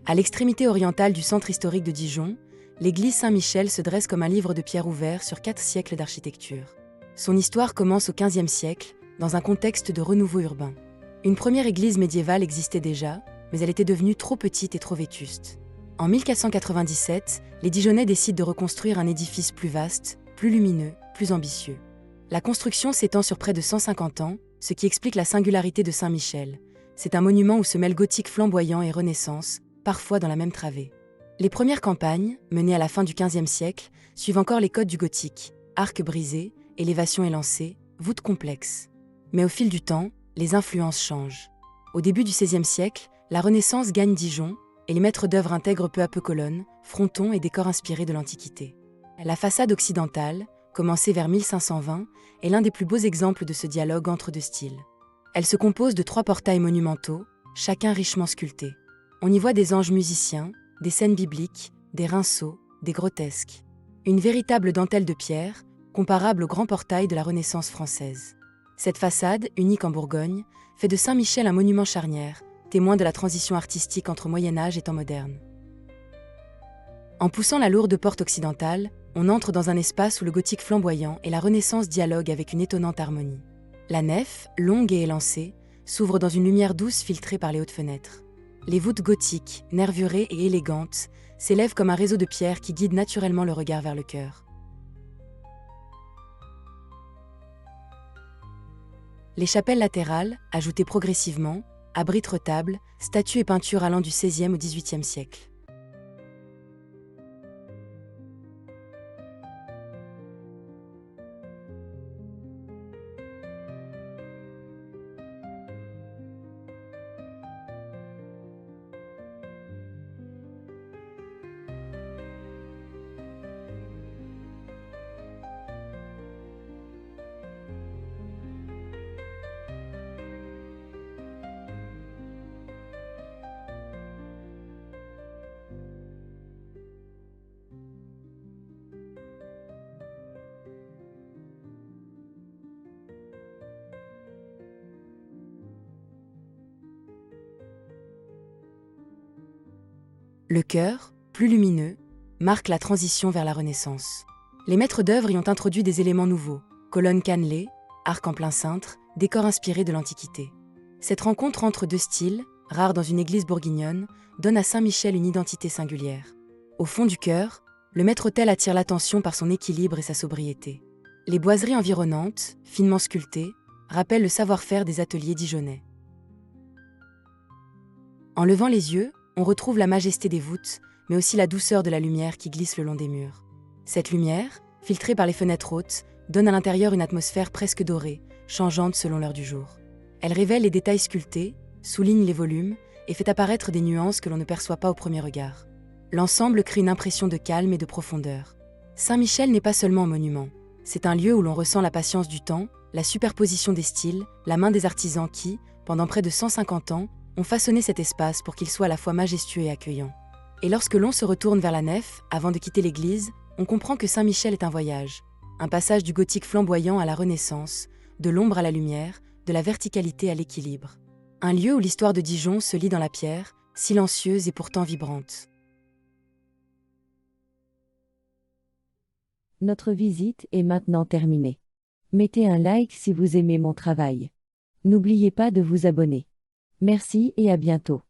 À l'extrémité orientale du centre historique de Dijon, l'église Saint-Michel se dresse comme un livre de pierre ouvert sur 4 siècles d'architecture. Son histoire commence au XVe siècle, dans un contexte de renouveau urbain. Une première église médiévale existait déjà, mais elle était devenue trop petite et trop vétuste. En 1497, les Dijonnais décident de reconstruire un édifice plus vaste, plus lumineux, plus ambitieux. La construction s'étend sur près de 150 ans, ce qui explique la singularité de Saint-Michel. C'est un monument où se mêlent gothique flamboyant et Renaissance, parfois dans la même travée. Les premières campagnes, menées à la fin du XVe siècle, suivent encore les codes du gothique, arcs brisés, élévation élancée, voûtes complexes. Mais au fil du temps, les influences changent. Au début du XVIe siècle, la Renaissance gagne Dijon, et les maîtres d'œuvre intègrent peu à peu colonnes, frontons et décors inspirés de l'Antiquité. La façade occidentale, commencée vers 1520, est l'un des plus beaux exemples de ce dialogue entre deux styles. Elle se compose de 3 portails monumentaux, chacun richement sculptés. On y voit des anges musiciens, des scènes bibliques, des rinceaux, des grotesques. Une véritable dentelle de pierre, comparable au grand portail de la Renaissance française. Cette façade, unique en Bourgogne, fait de Saint-Michel un monument charnière, témoin de la transition artistique entre Moyen-Âge et temps moderne. En poussant la lourde porte occidentale, on entre dans un espace où le gothique flamboyant et la Renaissance dialoguent avec une étonnante harmonie. La nef, longue et élancée, s'ouvre dans une lumière douce filtrée par les hautes fenêtres. Les voûtes gothiques, nervurées et élégantes, s'élèvent comme un réseau de pierres qui guide naturellement le regard vers le chœur. Les chapelles latérales, ajoutées progressivement, abritent retables, statues et peintures allant du XVIe au XVIIIe siècle. Le chœur, plus lumineux, marque la transition vers la Renaissance. Les maîtres d'œuvre y ont introduit des éléments nouveaux, colonnes cannelées, arcs en plein cintre, décors inspirés de l'Antiquité. Cette rencontre entre deux styles, rare dans une église bourguignonne, donne à Saint-Michel une identité singulière. Au fond du chœur, le maître-autel attire l'attention par son équilibre et sa sobriété. Les boiseries environnantes, finement sculptées, rappellent le savoir-faire des ateliers dijonnais. En levant les yeux, on retrouve la majesté des voûtes, mais aussi la douceur de la lumière qui glisse le long des murs. Cette lumière, filtrée par les fenêtres hautes, donne à l'intérieur une atmosphère presque dorée, changeante selon l'heure du jour. Elle révèle les détails sculptés, souligne les volumes et fait apparaître des nuances que l'on ne perçoit pas au premier regard. L'ensemble crée une impression de calme et de profondeur. Saint-Michel n'est pas seulement un monument. C'est un lieu où l'on ressent la patience du temps, la superposition des styles, la main des artisans qui, pendant près de 150 ans, ont façonné cet espace pour qu'il soit à la fois majestueux et accueillant. Et lorsque l'on se retourne vers la nef, avant de quitter l'église, on comprend que Saint-Michel est un voyage, un passage du gothique flamboyant à la Renaissance, de l'ombre à la lumière, de la verticalité à l'équilibre. Un lieu où l'histoire de Dijon se lit dans la pierre, silencieuse et pourtant vibrante. Notre visite est maintenant terminée. Mettez un like si vous aimez mon travail. N'oubliez pas de vous abonner. Merci et à bientôt.